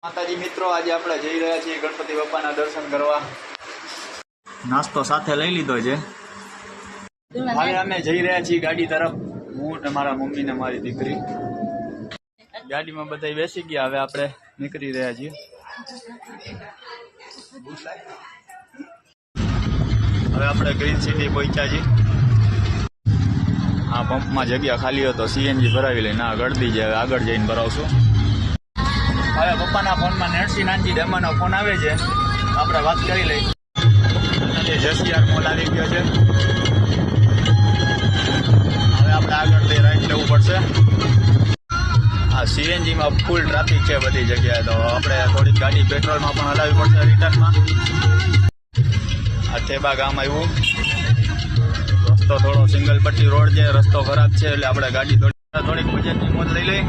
માતાજી મિત્રો, આજે આપણે જઈ રહ્યા છીએ ગણપતિ બાપાના દર્શન કરવા. નાસ્તો સાથે લઈ લીધો છે. હવે અમે જઈ રહ્યા છીએ ગાડી તરફ. હું ને મારા મમ્મી ને મારી દીકરી ગાડીમાં બધા બેસી ગયા. હવે આપણે નીકળી રહ્યા છીએ. હવે આપણે ગ્રીન સિટી પહોંચ્યા છીએ. આ પંપમાં જગ્યા ખાલી હતો, સીએનજી ભરાવી લઈને આ ગળદી છે. હવે આગળ જઈને ભરાવશું. હવે પપ્પાના ફોનમાં નેટસી નાનજી ડેમાનો ફોન આવે છે, આપણે વાત કરી લઈ. જસીઆર મોલ આવી ગયો છે. હવે આપણે આગળ જઈ રાઈટ લેવું પડશે. આ સીએનજીમાં ફૂલ ટ્રાફિક છે બધી જગ્યાએ, તો આપણે થોડીક ગાડી પેટ્રોલમાં પણ હલાવવી પડશે રિટર્નમાં. આ થેબા ગામ આવ્યું. રસ્તો થોડો સિંગલ પટ્ટી રોડ છે, રસ્તો ખરાબ છે, એટલે આપણે ગાડી થોડીક બજેટની મોજ લઈ લઈ.